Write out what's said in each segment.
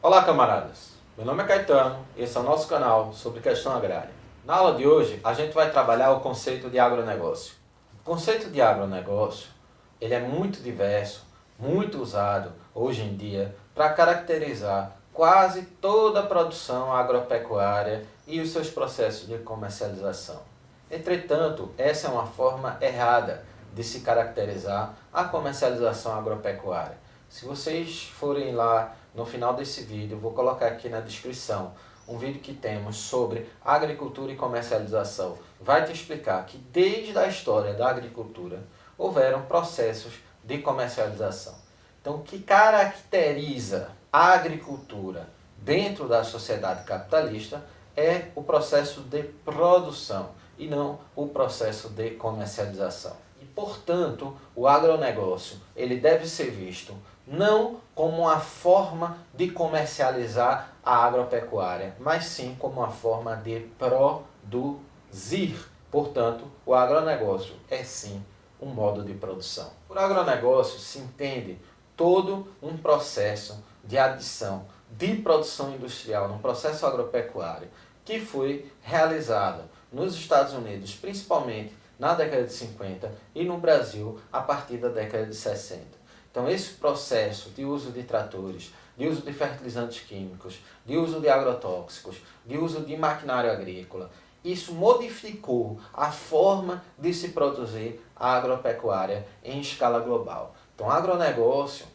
Olá, camaradas! Meu nome é Caetano e esse é o nosso canal sobre questão agrária. Na aula de hoje, a gente vai trabalhar o conceito de agronegócio. O conceito de agronegócio, ele é muito diverso, muito usado hoje em dia para caracterizar quase toda a produção agropecuária e os seus processos de comercialização. Entretanto, essa é uma forma errada de se caracterizar a comercialização agropecuária. Se vocês forem lá no final desse vídeo, vou colocar aqui na descrição um vídeo que temos sobre agricultura e comercialização. Vai te explicar que desde a história da agricultura houveram processos de comercialização. Então, o que caracteriza a agricultura dentro da sociedade capitalista é o processo de produção e não o processo de comercialização. E, portanto, o agronegócio ele deve ser visto não como uma forma de comercializar a agropecuária, mas sim como uma forma de produzir. Portanto, o agronegócio é sim um modo de produção. Por agronegócio se entende todo um processo de adição de produção industrial no processo agropecuário que foi realizado nos Estados Unidos, principalmente na década de 50 e no Brasil a partir da década de 60. Então esse processo de uso de tratores, de uso de fertilizantes químicos, de uso de agrotóxicos, de uso de maquinário agrícola, isso modificou a forma de se produzir a agropecuária em escala global. Então agronegócio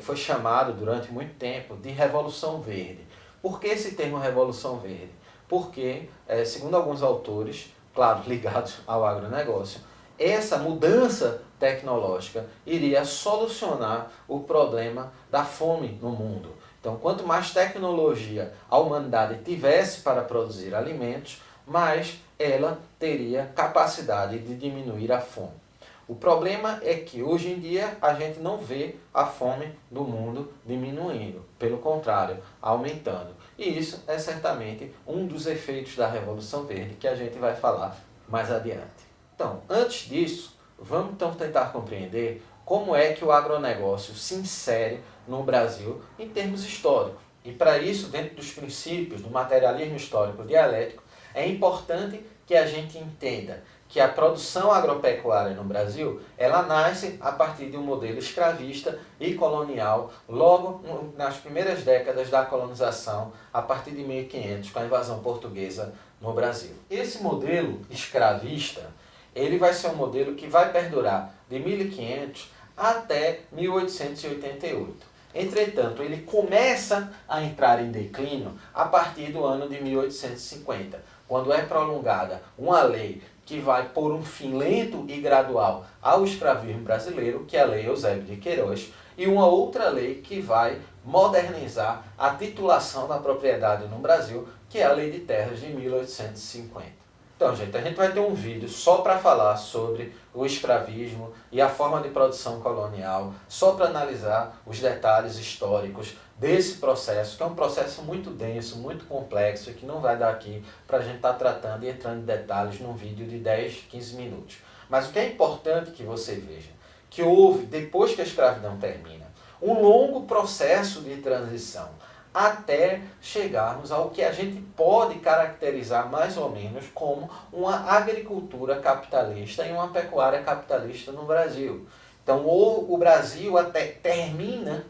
foi chamado durante muito tempo de Revolução Verde. Por que esse termo Revolução Verde? Porque, segundo alguns autores, claro, ligados ao agronegócio, essa mudança tecnológica iria solucionar o problema da fome no mundo. Então, quanto mais tecnologia a humanidade tivesse para produzir alimentos, mais ela teria capacidade de diminuir a fome. O problema é que hoje em dia a gente não vê a fome do mundo diminuindo, pelo contrário, aumentando. E isso é certamente um dos efeitos da Revolução Verde que a gente vai falar mais adiante. Então, antes disso, vamos então tentar compreender como é que o agronegócio se insere no Brasil em termos históricos. E para isso, dentro dos princípios do materialismo histórico dialético, é importante que a gente entenda que a produção agropecuária no Brasil, ela nasce a partir de um modelo escravista e colonial, logo nas primeiras décadas da colonização, a partir de 1500, com a invasão portuguesa no Brasil. Esse modelo escravista, ele vai ser um modelo que vai perdurar de 1500 até 1888. Entretanto, ele começa a entrar em declínio a partir do ano de 1850, quando é prolongada uma lei que vai pôr um fim lento e gradual ao escravismo brasileiro, que é a Lei Eusébio de Queiroz, e uma outra lei que vai modernizar a titulação da propriedade no Brasil, que é a Lei de Terras de 1850. Então, gente, a gente vai ter um vídeo só para falar sobre o escravismo e a forma de produção colonial, só para analisar os detalhes históricos desse processo, que é um processo muito denso, muito complexo e que não vai dar aqui para a gente estar tratando e entrando em detalhes num vídeo de 10, 15 minutos. Mas o que é importante que você veja, que houve, depois que a escravidão termina, um longo processo de transição, até chegarmos ao que a gente pode caracterizar mais ou menos como uma agricultura capitalista e uma pecuária capitalista no Brasil. Então o Brasil até termina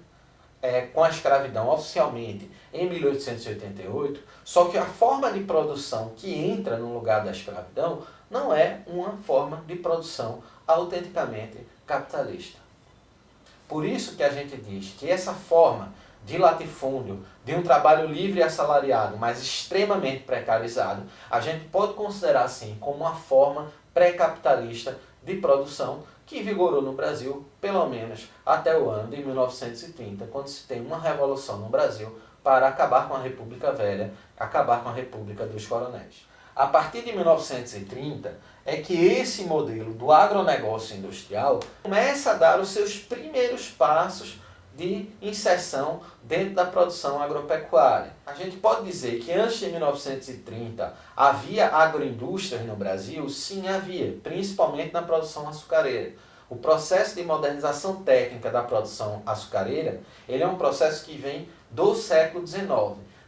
com a escravidão oficialmente em 1888, só que a forma de produção que entra no lugar da escravidão não é uma forma de produção autenticamente capitalista. Por isso que a gente diz que essa forma de latifúndio, de um trabalho livre e assalariado, mas extremamente precarizado, a gente pode considerar assim como uma forma pré-capitalista de produção que vigorou no Brasil pelo menos até o ano de 1930, quando se tem uma revolução no Brasil para acabar com a República Velha, acabar com a República dos Coronéis. A partir de 1930 é que esse modelo do agronegócio industrial começa a dar os seus primeiros passos de inserção dentro da produção agropecuária. A gente pode dizer que antes de 1930 havia agroindústrias no Brasil? Sim, havia, principalmente na produção açucareira. O processo de modernização técnica da produção açucareira, ele é um processo que vem do século XIX.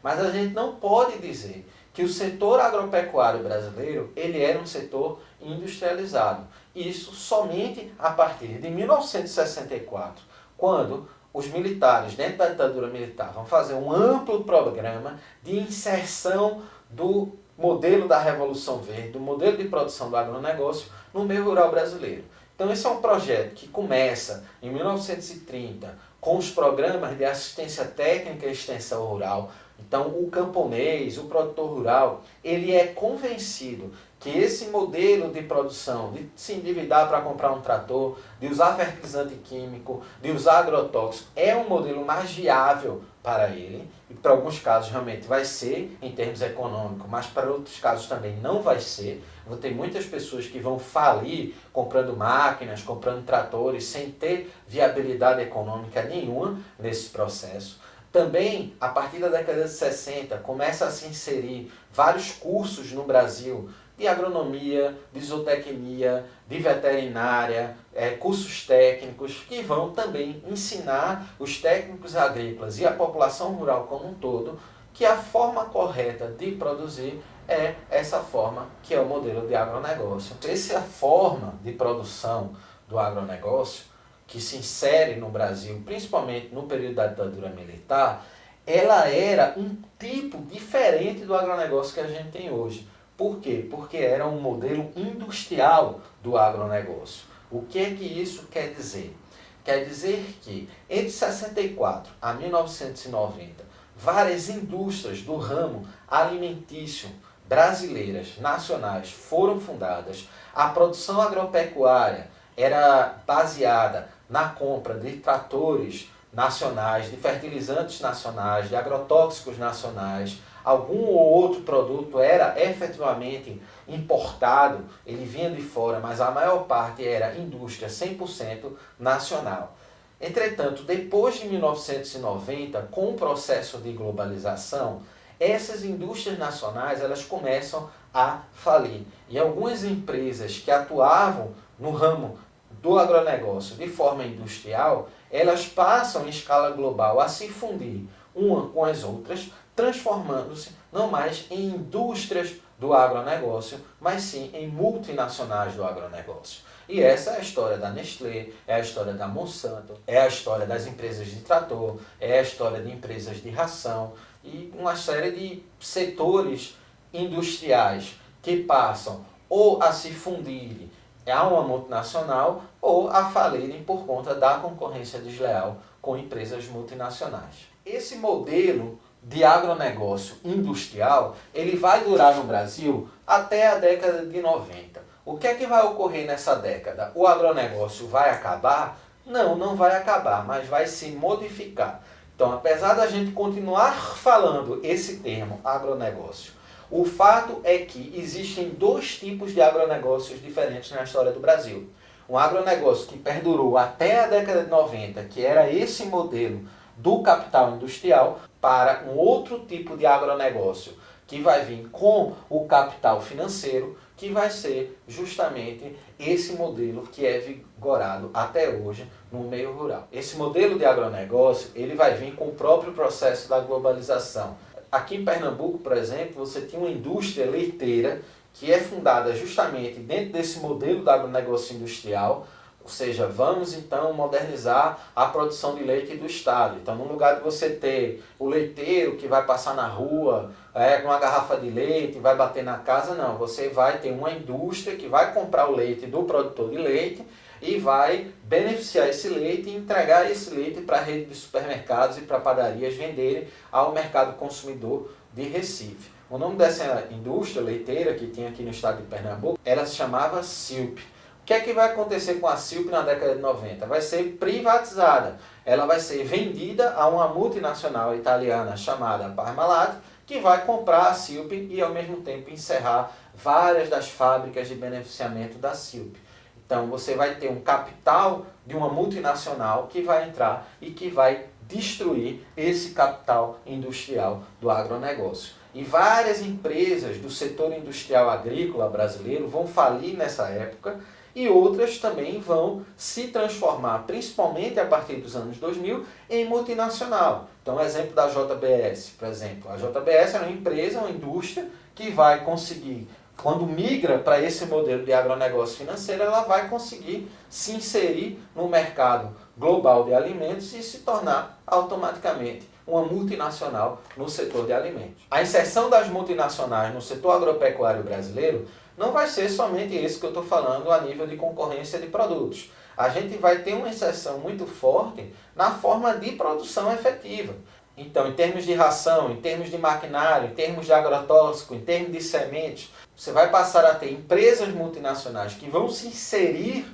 Mas a gente não pode dizer que o setor agropecuário brasileiro ele era um setor industrializado. Isso somente a partir de 1964, quando os militares, dentro da ditadura militar, vão fazer um amplo programa de inserção do modelo da Revolução Verde, do modelo de produção do agronegócio no meio rural brasileiro. Então esse é um projeto que começa em 1930 com os programas de assistência técnica e extensão rural. Então o camponês, o produtor rural, ele é convencido que esse modelo de produção, de se endividar para comprar um trator, de usar fertilizante químico, de usar agrotóxico, é um modelo mais viável para ele. E para alguns casos realmente vai ser, em termos econômicos, mas para outros casos também não vai ser. Vou ter muitas pessoas que vão falir comprando máquinas, comprando tratores, sem ter viabilidade econômica nenhuma nesse processo. Também, a partir da década de 60, começa a se inserir vários cursos no Brasil de agronomia, de zootecnia, de veterinária, cursos técnicos que vão também ensinar os técnicos agrícolas e a população rural como um todo que a forma correta de produzir é essa forma que é o modelo de agronegócio. Essa forma de produção do agronegócio que se insere no Brasil, principalmente no período da ditadura militar, ela era um tipo diferente do agronegócio que a gente tem hoje. Por quê? Porque era um modelo industrial do agronegócio. O que é que isso quer dizer? Quer dizer que entre 64 a 1990, várias indústrias do ramo alimentício brasileiras, nacionais, foram fundadas. A produção agropecuária era baseada na compra de tratores nacionais, de fertilizantes nacionais, de agrotóxicos nacionais. Algum ou outro produto era efetivamente importado, ele vinha de fora, mas a maior parte era indústria 100% nacional. Entretanto, depois de 1990, com o processo de globalização, essas indústrias nacionais elas começam a falir. E algumas empresas que atuavam no ramo do agronegócio de forma industrial, elas passam em escala global a se fundir uma com as outras, transformando-se não mais em indústrias do agronegócio, mas sim em multinacionais do agronegócio. E essa é a história da Nestlé, é a história da Monsanto, é a história das empresas de trator, é a história de empresas de ração e uma série de setores industriais que passam ou a se fundirem a uma multinacional ou a falirem por conta da concorrência desleal com empresas multinacionais. Esse modelo de agronegócio industrial, ele vai durar no Brasil até a década de 90. O que é que vai ocorrer nessa década? O agronegócio vai acabar? Não, não vai acabar, mas vai se modificar. Então, apesar da gente continuar falando esse termo agronegócio, o fato é que existem dois tipos de agronegócios diferentes na história do Brasil. Um agronegócio que perdurou até a década de 90, que era esse modelo do capital industrial, para um outro tipo de agronegócio que vai vir com o capital financeiro, que vai ser justamente esse modelo que é vigorado até hoje no meio rural. Esse modelo de agronegócio ele vai vir com o próprio processo da globalização. Aqui em Pernambuco, por exemplo, você tinha uma indústria leiteira que é fundada justamente dentro desse modelo do agronegócio industrial, ou seja, vamos então modernizar a produção de leite do estado. Então, no lugar de você ter o leiteiro que vai passar na rua com uma garrafa de leite e vai bater na casa, não. Você vai ter uma indústria que vai comprar o leite do produtor de leite e vai beneficiar esse leite e entregar esse leite para a rede de supermercados e para padarias venderem ao mercado consumidor de Recife. O nome dessa indústria leiteira que tinha aqui no estado de Pernambuco, ela se chamava Silp. O que é que vai acontecer com a Silp na década de 90? Vai ser privatizada. Ela vai ser vendida a uma multinacional italiana chamada Parmalat, que vai comprar a Silp e ao mesmo tempo encerrar várias das fábricas de beneficiamento da Silp. Então você vai ter um capital de uma multinacional que vai entrar e que vai destruir esse capital industrial do agronegócio. E várias empresas do setor industrial agrícola brasileiro vão falir nessa época e outras também vão se transformar, principalmente a partir dos anos 2000, em multinacional. Então, exemplo da JBS, por exemplo. A JBS é uma empresa, uma indústria que vai conseguir, quando migra para esse modelo de agronegócio financeiro, ela vai conseguir se inserir no mercado global de alimentos e se tornar automaticamente uma multinacional no setor de alimentos. A inserção das multinacionais no setor agropecuário brasileiro não vai ser somente isso que eu estou falando a nível de concorrência de produtos. A gente vai ter uma inserção muito forte na forma de produção efetiva. Então, em termos de ração, em termos de maquinário, em termos de agrotóxico, em termos de sementes, você vai passar a ter empresas multinacionais que vão se inserir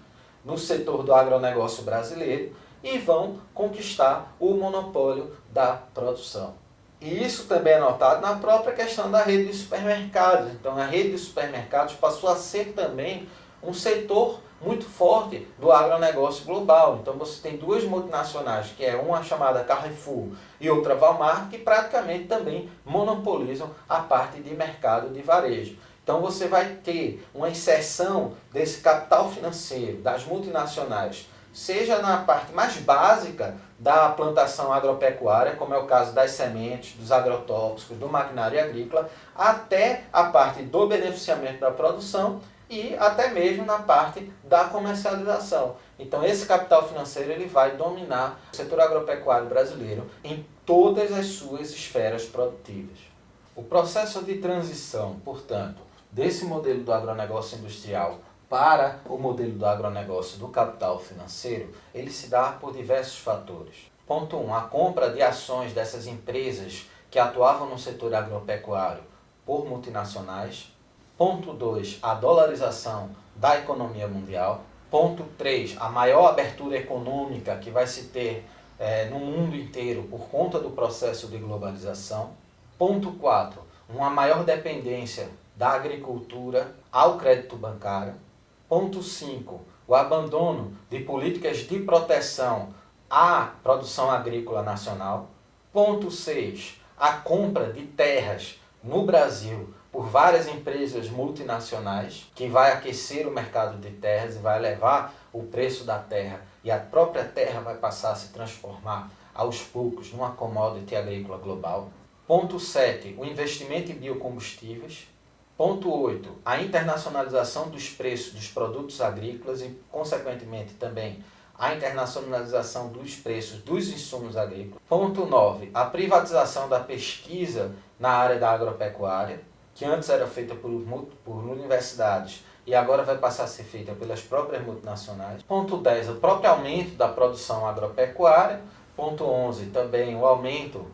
no setor do agronegócio brasileiro e vão conquistar o monopólio da produção. E isso também é notado na própria questão da rede de supermercados. Então, a rede de supermercados passou a ser também um setor muito forte do agronegócio global. Então, você tem duas multinacionais, que é uma chamada Carrefour e outra Walmart, que praticamente também monopolizam a parte de mercado de varejo. Então, você vai ter uma inserção desse capital financeiro das multinacionais, seja na parte mais básica da plantação agropecuária, como é o caso das sementes, dos agrotóxicos, do maquinário agrícola, até a parte do beneficiamento da produção e até mesmo na parte da comercialização. Então, esse capital financeiro ele vai dominar o setor agropecuário brasileiro em todas as suas esferas produtivas. O processo de transição, portanto, desse modelo do agronegócio industrial para o modelo do agronegócio do capital financeiro, ele se dá por diversos fatores. Ponto 1, a compra de ações dessas empresas que atuavam no setor agropecuário por multinacionais. Ponto 2, a dolarização da economia mundial. Ponto 3, a maior abertura econômica que vai se ter no mundo inteiro por conta do processo de globalização. Ponto 4, uma maior dependência da agricultura ao crédito bancário. Ponto 5, o abandono de políticas de proteção à produção agrícola nacional. Ponto 6, a compra de terras no Brasil por várias empresas multinacionais, que vai aquecer o mercado de terras e vai elevar o preço da terra, e a própria terra vai passar a se transformar aos poucos numa commodity agrícola global. Ponto 7, o investimento em biocombustíveis. Ponto 8, a internacionalização dos preços dos produtos agrícolas e, consequentemente, também a internacionalização dos preços dos insumos agrícolas. Ponto 9, a privatização da pesquisa na área da agropecuária, que antes era feita por universidades e agora vai passar a ser feita pelas próprias multinacionais. Ponto 10, o próprio aumento da produção agropecuária. Ponto 11, também o aumento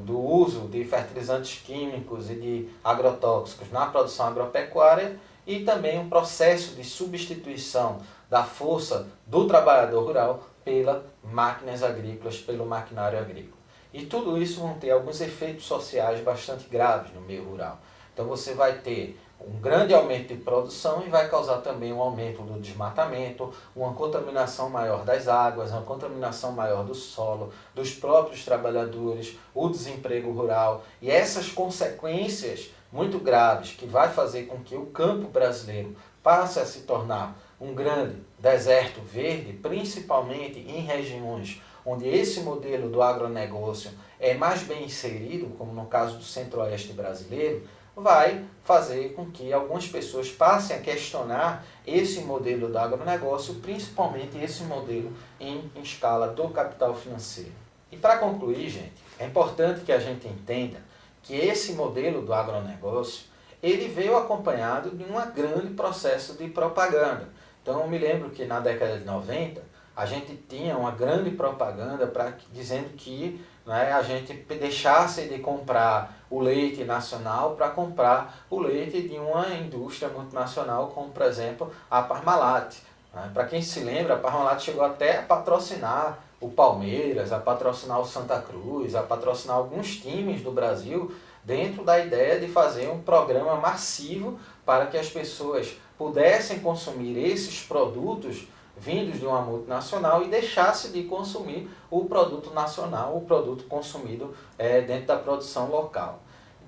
do uso de fertilizantes químicos e de agrotóxicos na produção agropecuária e também um processo de substituição da força do trabalhador rural pelas máquinas agrícolas, pelo maquinário agrícola. E tudo isso vão ter alguns efeitos sociais bastante graves no meio rural. Então você vai ter um grande aumento de produção e vai causar também um aumento do desmatamento, uma contaminação maior das águas, uma contaminação maior do solo, dos próprios trabalhadores, o desemprego rural. E essas consequências muito graves que vai fazer com que o campo brasileiro passe a se tornar um grande deserto verde, principalmente em regiões onde esse modelo do agronegócio é mais bem inserido, como no caso do centro-oeste brasileiro, vai fazer com que algumas pessoas passem a questionar esse modelo do agronegócio, principalmente esse modelo em escala do capital financeiro. E para concluir, gente, é importante que a gente entenda que esse modelo do agronegócio, ele veio acompanhado de um grande processo de propaganda. Então eu me lembro que na década de 90, a gente tinha uma grande propaganda dizendo que a gente deixasse de comprar o leite nacional para comprar o leite de uma indústria multinacional, como por exemplo a Parmalat. Para quem se lembra, a Parmalat chegou até a patrocinar o Palmeiras, a patrocinar o Santa Cruz, a patrocinar alguns times do Brasil, dentro da ideia de fazer um programa massivo para que as pessoas pudessem consumir esses produtos vindos de uma multinacional e deixasse de consumir o produto nacional, o produto consumido dentro da produção local.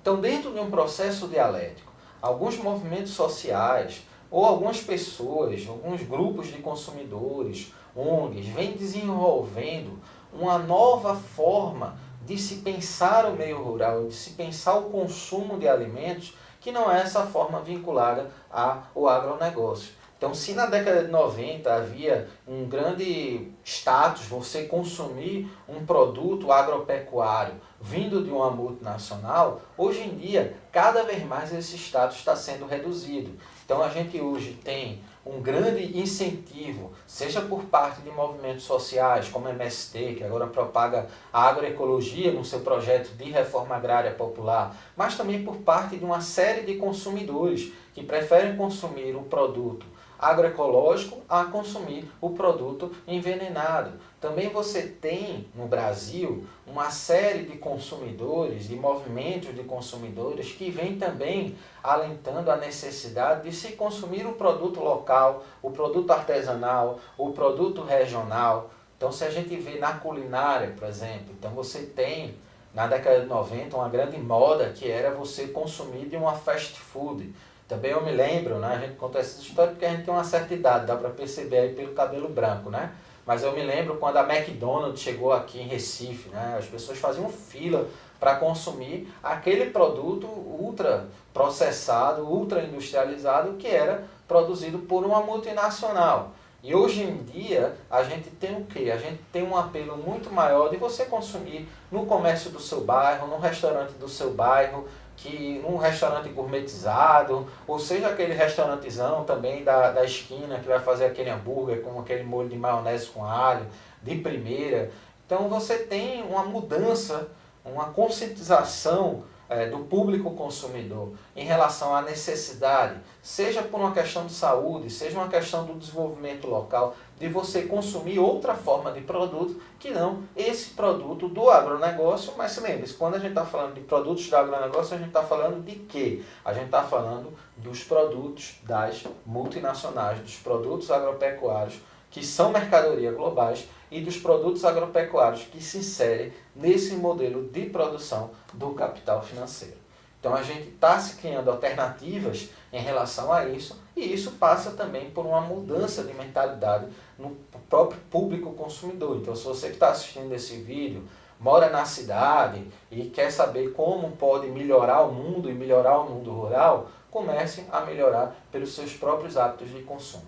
Então, dentro de um processo dialético, alguns movimentos sociais, ou algumas pessoas, alguns grupos de consumidores, ONGs, vêm desenvolvendo uma nova forma de se pensar o meio rural, de se pensar o consumo de alimentos, que não é essa forma vinculada ao agronegócio. Então, se na década de 90 havia um grande status você consumir um produto agropecuário vindo de uma multinacional, hoje em dia, cada vez mais esse status está sendo reduzido. Então, a gente hoje tem um grande incentivo, seja por parte de movimentos sociais, como a MST, que agora propaga a agroecologia no seu projeto de reforma agrária popular, mas também por parte de uma série de consumidores que preferem consumir o produto agroecológico a consumir o produto envenenado. Também você tem no Brasil uma série de consumidores, de movimentos de consumidores que vem também alentando a necessidade de se consumir o produto local, o produto artesanal, o produto regional. Então, se a gente vê na culinária, por exemplo, então você tem na década de 90 uma grande moda que era você consumir de uma fast food. Também eu me lembro, né, a gente conta essa história porque a gente tem uma certa idade, dá para perceber aí pelo cabelo branco, né? Mas eu me lembro quando a McDonald's chegou aqui em Recife, né, as pessoas faziam fila para consumir aquele produto ultra processado, ultra industrializado que era produzido por uma multinacional. E hoje em dia a gente tem o quê? A gente tem um apelo muito maior de você consumir no comércio do seu bairro, no restaurante do seu bairro, que num restaurante gourmetizado, ou seja aquele restaurantezão também da esquina que vai fazer aquele hambúrguer com aquele molho de maionese com alho, de primeira. Então você tem uma mudança, uma conscientização do público consumidor em relação à necessidade, seja por uma questão de saúde, seja uma questão do desenvolvimento local, de você consumir outra forma de produto que não esse produto do agronegócio. Mas se lembre-se, quando a gente está falando de produtos do agronegócio, a gente está falando de quê? A gente está falando dos produtos das multinacionais, dos produtos agropecuários que são mercadoria globais e dos produtos agropecuários que se inserem nesse modelo de produção do capital financeiro. Então a gente está se criando alternativas em relação a isso, e isso passa também por uma mudança de mentalidade no próprio público consumidor. Então, se você que está assistindo esse vídeo mora na cidade e quer saber como pode melhorar o mundo e melhorar o mundo rural, comece a melhorar pelos seus próprios hábitos de consumo.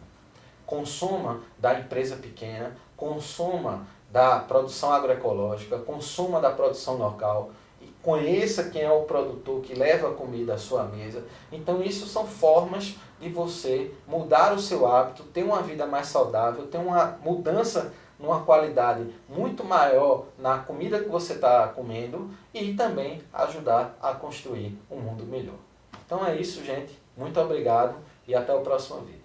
Consuma da empresa pequena, consuma da produção agroecológica, consuma da produção local, e conheça quem é o produtor que leva a comida à sua mesa. Então isso são formas de você mudar o seu hábito, ter uma vida mais saudável, ter uma mudança numa qualidade muito maior na comida que você está comendo e também ajudar a construir um mundo melhor. Então é isso, gente. Muito obrigado e até o próximo vídeo.